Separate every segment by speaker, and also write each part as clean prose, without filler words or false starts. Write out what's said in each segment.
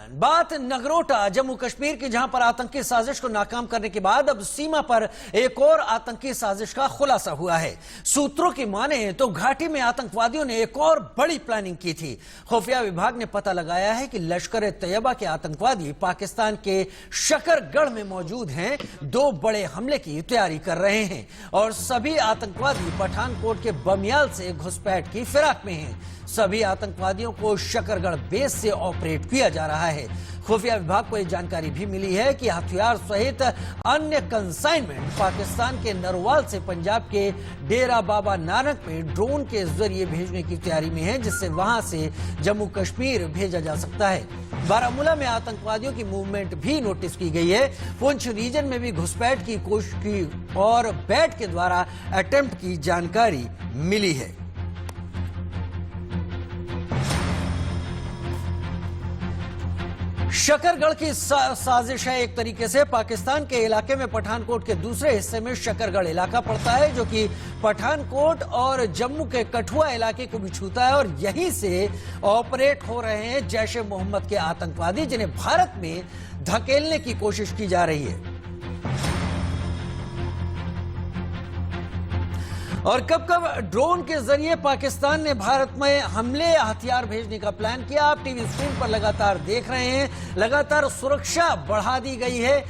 Speaker 1: Plan. बात नगरोटा जम्मू कश्मीर की, जहां पर आतंकी साजिश को नाकाम करने के बाद अब सीमा पर एक और आतंकी साजिश का खुलासा हुआ है। सूत्रों की माने तो घाटी में आतंकवादियों ने एक और बड़ी प्लानिंग की थी। खुफिया विभाग ने पता लगाया है कि लश्कर तैयबा के आतंकवादी पाकिस्तान के शकरगढ़ में मौजूद हैं, 2 बड़े हमले की तैयारी कर रहे हैं और सभी आतंकवादी पठानकोट के बमियाल से घुसपैठ की फिराक में हैं। सभी आतंकवादियों को शकरगढ़ बेस से ऑपरेट किया जा रहा है। खुफिया विभाग को यह जानकारी भी मिली है कि हथियार सहित अन्य कंसाइनमेंट पाकिस्तान के नरवाल से पंजाब के डेरा बाबा नानक में ड्रोन के जरिए भेजने की तैयारी में है, जिससे वहां से जम्मू कश्मीर भेजा जा सकता है। बारामूला में आतंकवादियों की मूवमेंट भी नोटिस की गई है। पुंछ रीजन में भी घुसपैठ की कोशिश की और बैट के द्वारा अटेम्प्ट की जानकारी मिली है। शकरगढ़ की साजिश है। एक तरीके से पाकिस्तान के इलाके में पठानकोट के दूसरे हिस्से में शकरगढ़ इलाका पड़ता है, जो कि पठानकोट और जम्मू के कठुआ इलाके को भी छूता है और यहीं से ऑपरेट हो रहे हैं जैश ए मोहम्मद के आतंकवादी, जिन्हें भारत में धकेलने की कोशिश की जा रही है। और कब कब ड्रोन के जरिए पाकिस्तान ने भारत में हमले हथियार भेजने का प्लान किया, आप टीवी स्क्रीन पर लगातार देख रहे हैं। लगातार सुरक्षा बढ़ा दी गई है।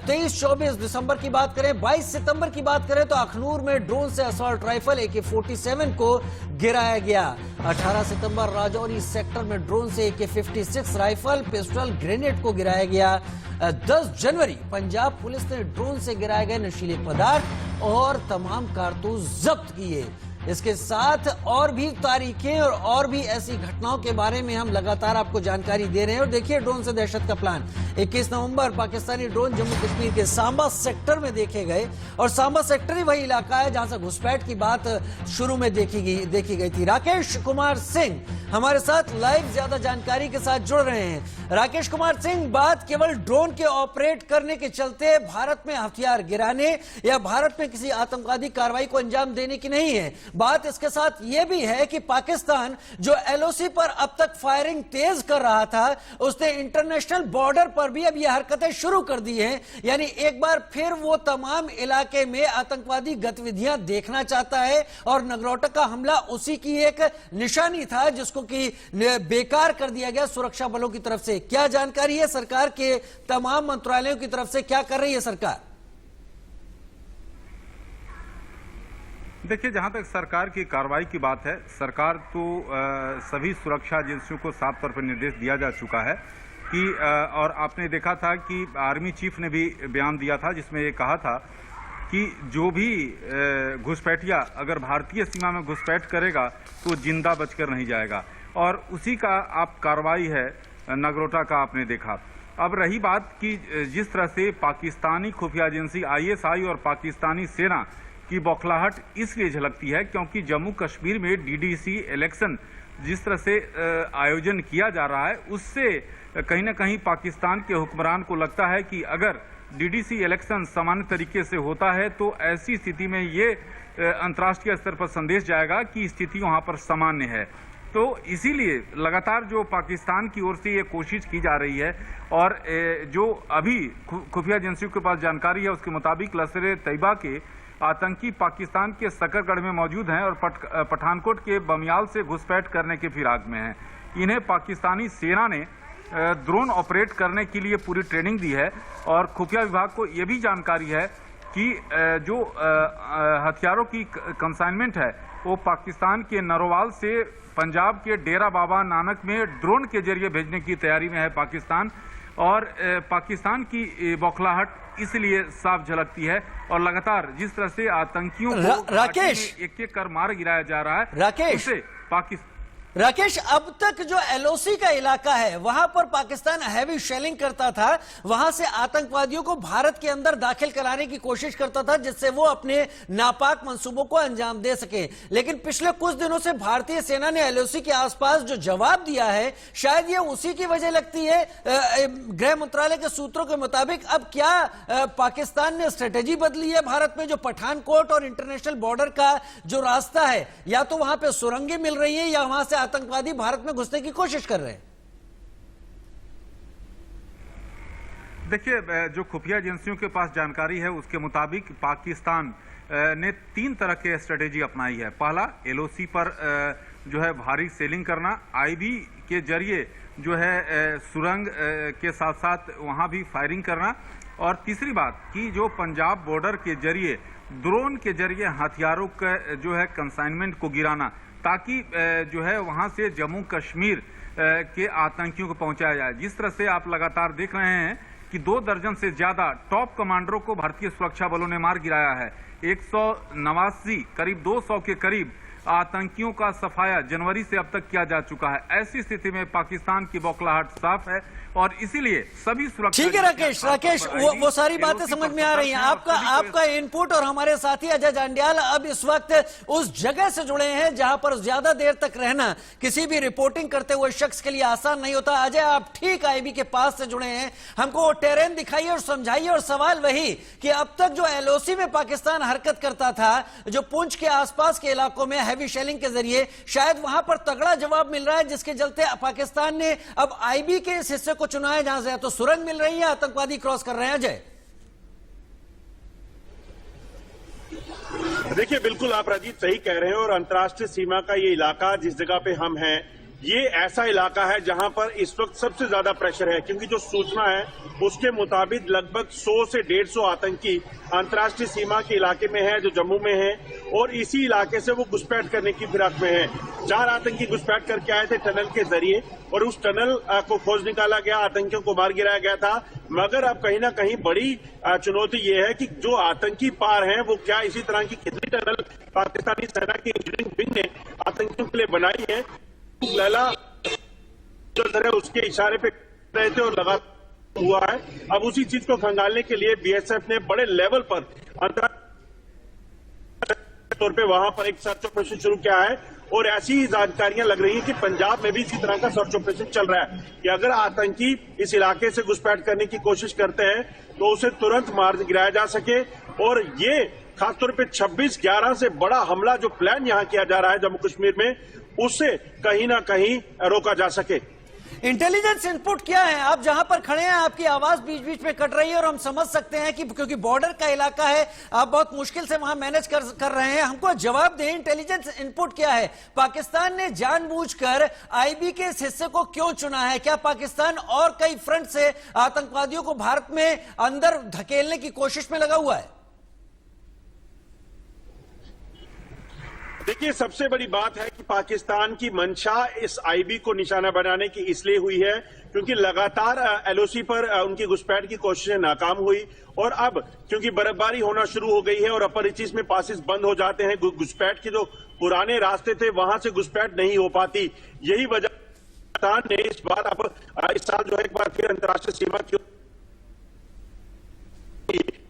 Speaker 1: 23-24 दिसंबर की बात करें, 22 सितंबर की बात करें तो अखनूर में ड्रोन से असॉल्ट राइफल AK-47 को गिराया गया। 18 सितंबर राजौरी सेक्टर में ड्रोन से AK-56 राइफल, पिस्टल, ग्रेनेड को गिराया गया। 10 जनवरी पंजाब पुलिस ने ड्रोन से गिराए गए नशीले पदार्थ और तमाम कारतूस जब्त किए। इसके साथ और भी तारीखें और भी ऐसी घटनाओं के बारे में हम लगातार आपको जानकारी दे रहे हैं। और देखिए ड्रोन से दहशत का प्लान। 21 नवंबर पाकिस्तानी ड्रोन जम्मू कश्मीर के सांबा सेक्टर में देखे गए और सांबा सेक्टर ही वही इलाका है जहां से घुसपैठ की बात शुरू में देखी गई थी। राकेश कुमार सिंह हमारे साथ लाइव ज्यादा जानकारी के साथ जुड़ रहे हैं। राकेश कुमार सिंह, बात केवल ड्रोन के ऑपरेट करने के चलते भारत में हथियार गिराने या भारत में किसी आतंकवादी कार्रवाई को अंजाम देने की नहीं है। बात इसके साथ यह भी है कि पाकिस्तान जो LOC पर अब तक फायरिंग तेज कर रहा था, उसने इंटरनेशनल बॉर्डर पर भी अब यह हरकतें शुरू कर दी हैं। यानी एक बार फिर वो तमाम इलाके में आतंकवादी गतिविधियां देखना चाहता है और नगरोटा का हमला उसी की एक निशानी था, जिसको कि बेकार कर दिया गया सुरक्षा बलों की तरफ से। क्या जानकारी है सरकार के तमाम मंत्रालयों की तरफ से, क्या कर रही है सरकार?
Speaker 2: देखिए, जहां तक सरकार की कार्रवाई की बात है, सरकार तो सभी सुरक्षा एजेंसियों को साफ तौर पर निर्देश दिया जा चुका है कि और आपने देखा था कि आर्मी चीफ ने भी बयान दिया था जिसमें ये कहा था कि जो भी घुसपैठिया अगर भारतीय सीमा में घुसपैठ करेगा तो जिंदा बचकर नहीं जाएगा। और उसी का आप कार्रवाई है नगरोटा का आपने देखा। अब रही बात कि जिस तरह से पाकिस्तानी खुफिया एजेंसी ISI और पाकिस्तानी सेना की बौखलाहट इसलिए झलकती है क्योंकि जम्मू कश्मीर में DDC इलेक्शन जिस तरह से आयोजन किया जा रहा है, उससे कहीं ना कहीं पाकिस्तान के हुक्मरान को लगता है कि अगर DDC इलेक्शन सामान्य तरीके से होता है तो ऐसी स्थिति में ये अंतर्राष्ट्रीय स्तर पर संदेश जाएगा कि स्थिति वहां पर सामान्य है। तो इसीलिए लगातार जो पाकिस्तान की ओर से ये कोशिश की जा रही है और जो अभी खुफिया एजेंसियों के पास जानकारी है उसके मुताबिक लश्कर तैयबा के आतंकी पाकिस्तान के शकरगढ़ में मौजूद हैं और पठानकोट के बमियाल से घुसपैठ करने के फिराक में हैं। इन्हें पाकिस्तानी सेना ने ड्रोन ऑपरेट करने के लिए पूरी ट्रेनिंग दी है और खुफिया विभाग को यह भी जानकारी है कि जो हथियारों की कंसाइनमेंट है वो पाकिस्तान के नरवाल से पंजाब के डेरा बाबा नानक में ड्रोन के जरिए भेजने की तैयारी में है पाकिस्तान। और पाकिस्तान की बौखलाहट इसलिए साफ झलकती है और लगातार जिस तरह से आतंकियों को
Speaker 1: राकेश
Speaker 2: एक कर मार गिराया जा रहा है,
Speaker 1: राकेश राकेश, अब तक जो LOC का इलाका है वहां पर पाकिस्तान हैवी शेलिंग करता था, वहां से आतंकवादियों को भारत के अंदर दाखिल कराने की कोशिश करता था जिससे वो अपने नापाक मंसूबों को अंजाम दे सके। लेकिन पिछले कुछ दिनों से भारतीय सेना ने LOC के आसपास जो जवाब दिया है, शायद ये उसी की वजह लगती है। गृह मंत्रालय के सूत्रों के मुताबिक अब क्या पाकिस्तान ने स्ट्रेटेजी बदली है भारत में? जो पठानकोट और इंटरनेशनल बॉर्डर का जो रास्ता है, या तो वहां पे सुरंगें मिल रही है या वहां से आतंकवादी भारत में घुसने की कोशिश कर रहे हैं।
Speaker 2: देखिए, जो खुफिया एजेंसियों के पास जानकारी है उसके मुताबिक पाकिस्तान ने 3 तरह के स्ट्रेटेजी अपनाई है। पहला, एलओसी पर जो है भारी सेलिंग करना, आईबी के जरिए जो है सुरंग के साथ साथ वहां भी फायरिंग करना, और तीसरी बात कि जो पंजाब बॉर्डर के जरिए ड्रोन के जरिए हथियारों का जो है कंसाइनमेंट को गिराना, ताकि जो है वहां से जम्मू कश्मीर के आतंकियों को पहुंचाया जाए। जिस तरह से आप लगातार देख रहे हैं कि 2 दर्जन से ज्यादा टॉप कमांडरों को भारतीय सुरक्षा बलों ने मार गिराया है। 189 करीब 200 के करीब आतंकियों का सफाया जनवरी से अब तक किया जा चुका है। ऐसी स्थिति में पाकिस्तान की बौखलाहट साफ है और इसीलिए सभी सुरक्षा।
Speaker 1: ठीक है राकेश, वो सारी बातें समझ में आ रही हैं। आपका इनपुट, और हमारे साथी अजय जांडियाल अब इस वक्त उस जगह से जुड़े हैं जहां पर ज्यादा देर तक रहना किसी भी रिपोर्टिंग करते हुए शख्स के लिए आसान नहीं होता। अजय, आप ठीक आईबी के पास से जुड़े हैं, हमको वो टेरेन दिखाइए और समझाइए। और सवाल वही कि अब तक जो एलओसी में पाकिस्तान हरकत करता था, जो पुंछ के आसपास के इलाकों में हैवी शेलिंग के जरिए, शायद वहां पर तगड़ा जवाब मिल रहा है, जिसके चलते पाकिस्तान ने अब आईबी के इस हिस्से को चुना है जहां से तो सुरंग मिल रही है, आतंकवादी क्रॉस कर रहे हैं। अजय,
Speaker 3: देखिए, बिल्कुल आप राजीव सही कह रहे हैं। और अंतर्राष्ट्रीय सीमा का ये इलाका जिस जगह पे हम हैं, ये ऐसा इलाका है जहां पर इस वक्त सबसे ज्यादा प्रेशर है, क्योंकि जो सूचना है उसके मुताबिक लगभग 100 से 150 आतंकी अंतर्राष्ट्रीय सीमा के इलाके में है, जो जम्मू में है, और इसी इलाके से वो घुसपैठ करने की फिराक में है। 4 आतंकी घुसपैठ करके आए थे टनल के जरिए, और उस टनल को खोज निकाला गया, आतंकियों को मार गिराया गया था। मगर अब कहीं ना कहीं बड़ी चुनौती ये है कि जो आतंकी पार हैं, वो क्या इसी तरह की कितनी टनल पाकिस्तानी सेना की इंजीनियरिंग विंग ने आतंकियों के लिए बनाई है। लैला जो है उसके इशारे पे रहे थे और लगातार हुआ है। अब उसी चीज को खंगालने के लिए बीएसएफ ने बड़े लेवल पर अंतर्राष्ट्रीय तौर पे वहां पर एक सर्च ऑपरेशन शुरू किया है, और ऐसी ही जानकारियां लग रही हैं कि पंजाब में भी इसी तरह का सर्च ऑपरेशन चल रहा है कि अगर आतंकी इस इलाके से घुसपैठ करने की कोशिश करते हैं तो उसे तुरंत मार गिराया जा सके। और ये खासतौर पे 26/11 से बड़ा हमला जो प्लान यहां किया जा रहा है जम्मू कश्मीर में, उससे कहीं ना कहीं रोका जा सके।
Speaker 1: इंटेलिजेंस इनपुट क्या है? आप जहां पर खड़े हैं, आपकी आवाज बीच बीच में कट रही है, और हम समझ सकते हैं कि क्योंकि बॉर्डर का इलाका है, आप बहुत मुश्किल से वहां मैनेज कर रहे हैं। हमको जवाब दें, इंटेलिजेंस इनपुट क्या है? पाकिस्तान ने जानबूझकर आईबी के इस हिस्से को क्यों चुना है? क्या पाकिस्तान और कई फ्रंट से आतंकवादियों को भारत में अंदर धकेलने की कोशिश में लगा हुआ है?
Speaker 3: देखिए, सबसे बड़ी बात है कि पाकिस्तान की मंशा इस आईबी को निशाना बनाने की इसलिए हुई है क्योंकि लगातार एलओसी पर उनकी घुसपैठ की कोशिशें नाकाम हुई, और अब क्योंकि बर्फबारी होना शुरू हो गई है और अपर रीचेस में पासिस बंद हो जाते हैं, घुसपैठ के जो पुराने रास्ते थे वहां से घुसपैठ नहीं हो पाती। यही वजह पाकिस्तान ने इस बार अब इस साल जो है एक बार फिर अंतर्राष्ट्रीय सीमा की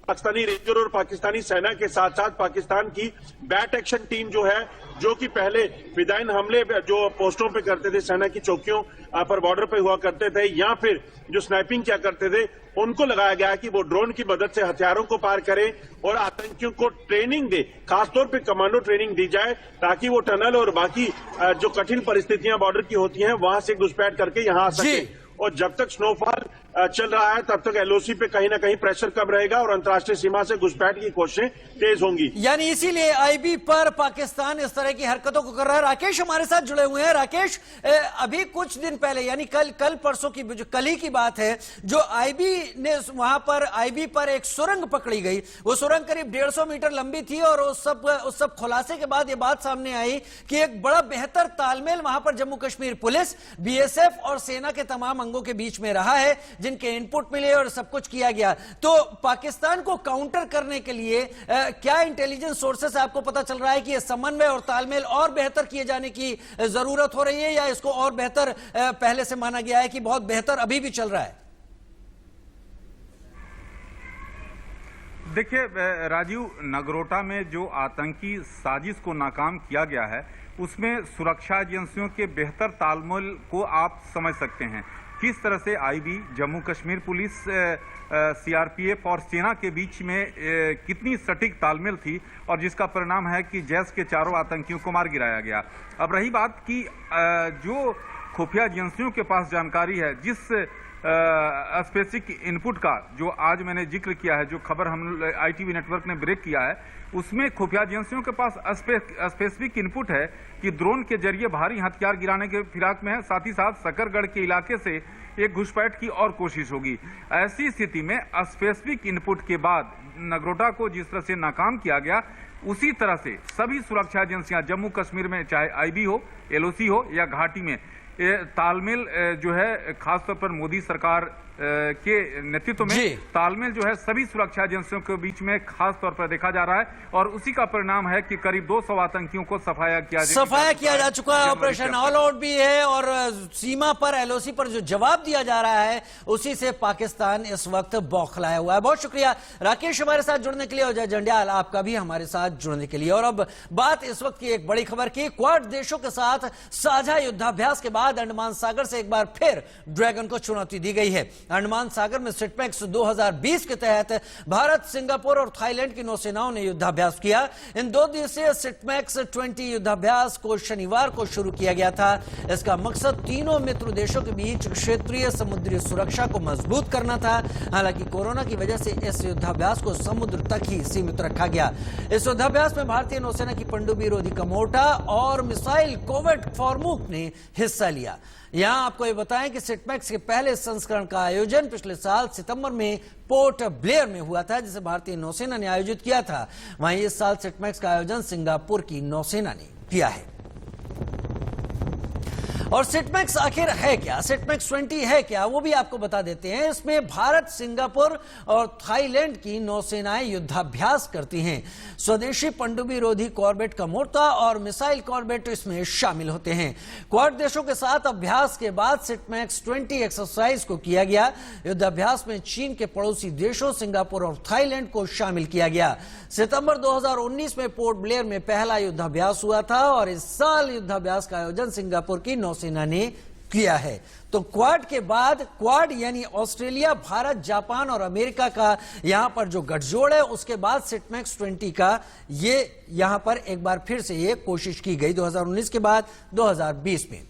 Speaker 3: पाकिस्तानी रेंजर और पाकिस्तानी सेना के साथ साथ पाकिस्तान की बैट एक्शन टीम जो है, जो कि पहले फिदाइन हमले जो पोस्टों पे करते थे, सेना की चौकियों पर बॉर्डर पे हुआ करते थे, या फिर जो स्नाइपिंग किया करते थे, उनको लगाया गया है कि वो ड्रोन की मदद से हथियारों को पार करें और आतंकियों को ट्रेनिंग दे, खासतौर पे कमांडो ट्रेनिंग दी जाए, ताकि वो टनल और बाकी जो कठिन परिस्थितियां बॉर्डर की होती हैं वहां से घुसपैठ करके यहां आ सके। और जब तक स्नोफॉल चल रहा है तब तक एलओसी पे कहीं ना कहीं प्रेशर कम रहेगा और अंतर्राष्ट्रीय सीमा से घुसपैठ की कोशिशें तेज होंगी।
Speaker 1: यानी इसीलिए आईबी पर पाकिस्तान इस तरह की हरकतों को कर रहा है। राकेश हमारे साथ जुड़े हुए हैं। राकेश, अभी कुछ दिन पहले, यानी कल परसों की, जो कल ही की बात है, जो आईबी ने वहां पर आईबी पर एक सुरंग पकड़ी गई। वो सुरंग करीब 150 मीटर लंबी थी, और उस सब खुलासे के बाद ये बात सामने आई कि एक बड़ा बेहतर तालमेल वहां पर जम्मू कश्मीर पुलिस, बीएसएफ और सेना के तमाम अंगों के बीच में रहा है, जिनके इनपुट मिले और सब कुछ किया गया। तो पाकिस्तान को काउंटर करने के लिए क्या इंटेलिजेंस सोर्सेस से आपको पता चल रहा है कि यह समन्वय और तालमेल और बेहतर किए जाने की जरूरत हो रही है, या इसको और बेहतर पहले से माना गया है कि बहुत बेहतर अभी भी चल रहा है?
Speaker 2: देखिए राजीव, नगरोटा में जो आतंकी साजिश को नाकाम किया गया है, उसमें सुरक्षा एजेंसियों के बेहतर तालमेल को आप समझ सकते हैं। किस तरह से IB, Jammu Kashmir police, CRPF और सेना के बीच में कितनी सटीक तालमेल थी, और जिसका परिणाम है कि जैश के चारों आतंकियों को मार गिराया गया। अब रही बात कि जो खुफिया एजेंसियों के पास जानकारी है, जिस स्पेसिफिक इनपुट का जो आज मैंने जिक्र किया है, जो खबर हम ITV नेटवर्क ने ब्रेक किया है, उसमें खुफिया एजेंसियों के पास स्पेसिफिक इनपुट है कि ड्रोन के जरिए भारी हथियार गिराने के फिराक में है। साथ ही साथ सकरगढ़ के इलाके से एक घुसपैठ की और कोशिश होगी। ऐसी स्थिति में स्पेसिफिक इनपुट के बाद नगरोटा को जिस तरह से नाकाम किया गया, उसी तरह से सभी सुरक्षा एजेंसियां जम्मू कश्मीर में, चाहे IB हो, LOC हो या घाटी में, तालमेल जो है खासतौर पर मोदी सरकार के नेतृत्व में तालमेल जो है सभी सुरक्षा एजेंसियों के बीच में खास तौर पर देखा जा रहा है, और उसी का परिणाम है कि करीब 200 आतंकियों को सफाया किया जा चुका है।
Speaker 1: ऑपरेशन ऑल आउट भी है, और सीमा पर LOC पर जो जवाब दिया जा रहा है उसी से पाकिस्तान इस वक्त बौखलाया हुआ है। बहुत शुक्रिया राकेश हमारे साथ जुड़ने के लिए, और जय जंडियाल आपका भी हमारे साथ जुड़ने के लिए। और अब बात इस वक्त की एक बड़ी खबर की, क्वाड देशों के साथ साझा युद्धाभ्यास के बाद अंडमान सागर से एक बार फिर ड्रैगन को चुनौती दी गई है। अंडमान सागर में सिटमैक्स 2020 के तहत भारत, सिंगापुर और थाईलैंड की नौसेनाओं ने युद्धाभ्यास किया। इन 2 दिवसीय सिटमैक्स 20 युद्धाभ्यास को शनिवार को शुरू किया गया था। इसका मकसद तीनों मित्र देशों के बीच क्षेत्रीय समुद्री सुरक्षा को मजबूत करना था। हालांकि कोरोना की वजह से इस युद्धाभ्यास को समुद्र तक ही सीमित रखा गया। इस युद्धाभ्यास में भारतीय नौसेना की पनडुब्बी विरोधी कमोटा और मिसाइल कोवेट फॉर्मूक ने हिस्सा लिया। यहां आपको ये बताएं कि सिटमैक्स के पहले संस्करण का आयोजन पिछले साल सितंबर में पोर्ट ब्लेयर में हुआ था, जिसे भारतीय नौसेना ने आयोजित किया था। वहीं इस साल सिटमैक्स का आयोजन सिंगापुर की नौसेना ने किया है। और सिटमैक्स आखिर है क्या, सिटमैक्स 20 है क्या, वो भी आपको बता देते हैं। इसमें भारत, सिंगापुर और थाईलैंड की नौसेनाएं युद्धाभ्यास करती हैं। स्वदेशी पनडुब्बी विरोधी कॉर्बेट कमोर्ता और मिसाइल कॉर्बेट इसमें शामिल होते हैं। क्वाड देशों के साथ अभ्यास के बाद सिटमैक्स 20 एक्सरसाइज को किया गया। युद्धाभ्यास में चीन के पड़ोसी देशों सिंगापुर और थाईलैंड को शामिल किया गया। सितंबर 2019 में पोर्ट ब्लेयर में पहला युद्धाभ्यास हुआ था, और इस साल युद्धाभ्यास का आयोजन सिंगापुर की नौसेना ने किया है। तो क्वाड के बाद, क्वाड यानी ऑस्ट्रेलिया, भारत, जापान और अमेरिका का यहां पर जो गठजोड़ है, उसके बाद सिटमैक्स 20 का ये यहां पर एक बार फिर से ये कोशिश की गई 2019 के बाद 2020 में।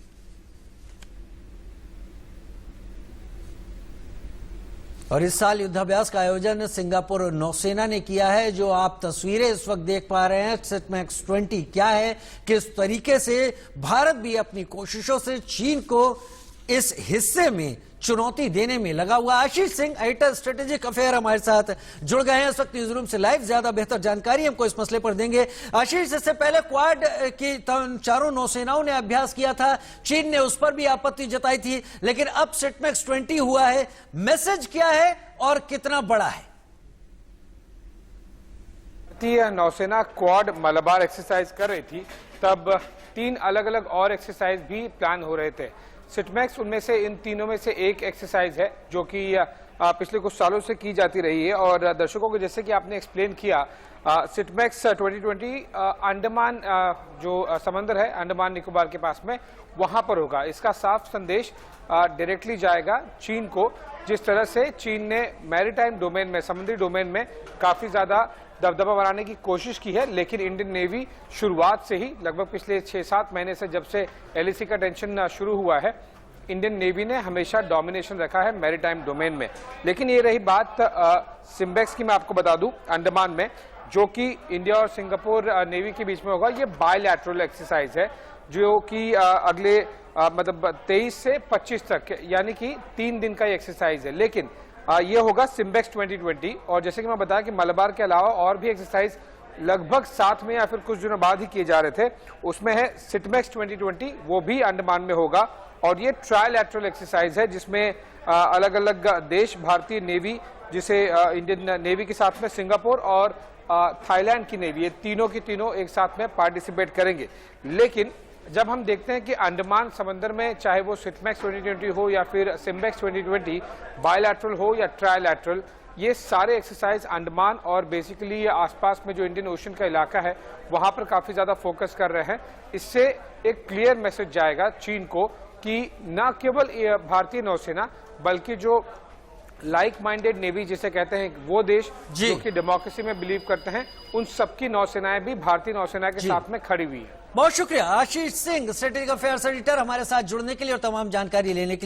Speaker 1: और इस साल युद्धाभ्यास का आयोजन सिंगापुर नौसेना ने किया है। जो आप तस्वीरें इस वक्त देख पा रहे हैं, सिटमैक्स 20 क्या है, किस तरीके से भारत भी अपनी कोशिशों से चीन को इस हिस्से में चुनौती देने में लगा हुआ। Ashish Singh, editor strategic affair, हमारे साथ जुड़ गए हैं इस वक्त न्यूज रूम से लाइव। ज्यादा बेहतर जानकारी हमको इस मसले पर देंगे। आशीष, इससे पहले क्वाड की चारों नौसेनाओं ने अभ्यास किया था, चीन ने उस पर भी आपत्ति जताई थी, लेकिन अब सिटमैक्स 20 हुआ है। मैसेज क्या है और कितना बड़ा है?
Speaker 4: भारतीय नौसेना क्वाड मलबार एक्सरसाइज कर रही थी, तब 3 अलग अलग और एक्सरसाइज भी प्लान हो रहे थे। सिटमैक्स उनमें से, इन तीनों में से एक एक्सरसाइज है जो कि पिछले कुछ सालों से की जाती रही है। और दर्शकों को जैसे कि आपने एक्सप्लेन किया, सिटमैक्स 2020 अंडमान जो समंदर है, अंडमान निकोबार के पास में, वहां पर होगा। इसका साफ संदेश डायरेक्टली जाएगा चीन को। जिस तरह से चीन ने मैरीटाइम डोमेन में, समुद्री डोमेन में काफी ज्यादा दबदबा बनाने की कोशिश की है, लेकिन इंडियन नेवी शुरुआत से ही, लगभग पिछले 6-7 महीने से जब से LAC का टेंशन शुरू हुआ है, इंडियन नेवी ने हमेशा डोमिनेशन रखा है मैरीटाइम डोमेन में। लेकिन ये रही बात सिम्बेक्स की, मैं आपको बता दूं, अंडमान में, जो कि इंडिया और सिंगापुर नेवी के बीच में होगा। ये बायलैटरल एक्सरसाइज है जो कि अगले मतलब 23 से 25 तक, यानी कि 3 दिन का ये एक्सरसाइज है। लेकिन ये होगा सिम्बेक्स 2020। और जैसे कि मैं बताया कि मलबार के अलावा और भी एक्सरसाइज लगभग साथ में या फिर कुछ दिनों बाद ही किए जा रहे थे, उसमें है सिटमैक्स 2020, वो भी अंडमान में होगा। और ये ट्रायलैटरल एक्सरसाइज है जिसमें अलग अलग देश, भारतीय नेवी, जिसे इंडियन नेवी के साथ में सिंगापुर और थाईलैंड की नेवी, ये तीनों की तीनों एक साथ में पार्टिसिपेट करेंगे। लेकिन जब हम देखते हैं कि अंडमान समंदर में, चाहे वो सिटमैक्स 2020 हो या फिर सिम्बेक्स 2020, बायलैटरल हो या ट्रायलैटरल, ये सारे एक्सरसाइज अंडमान और बेसिकली आसपास में जो इंडियन ओशन का इलाका है, वहां पर काफी ज्यादा फोकस कर रहे हैं। इससे एक क्लियर मैसेज जाएगा चीन को कि न केवल भारतीय नौसेना, बल्कि जो लाइक माइंडेड नेवी जिसे कहते हैं, वो देश जो कि डेमोक्रेसी में बिलीव करते हैं, उन सबकी नौसेनाएं भी भारतीय नौसेना के साथ में खड़ी हुई है।
Speaker 1: बहुत शुक्रिया Ashish Singh, strategic affairs editor, हमारे साथ जुड़ने के लिए और तमाम जानकारी लेने के लिए।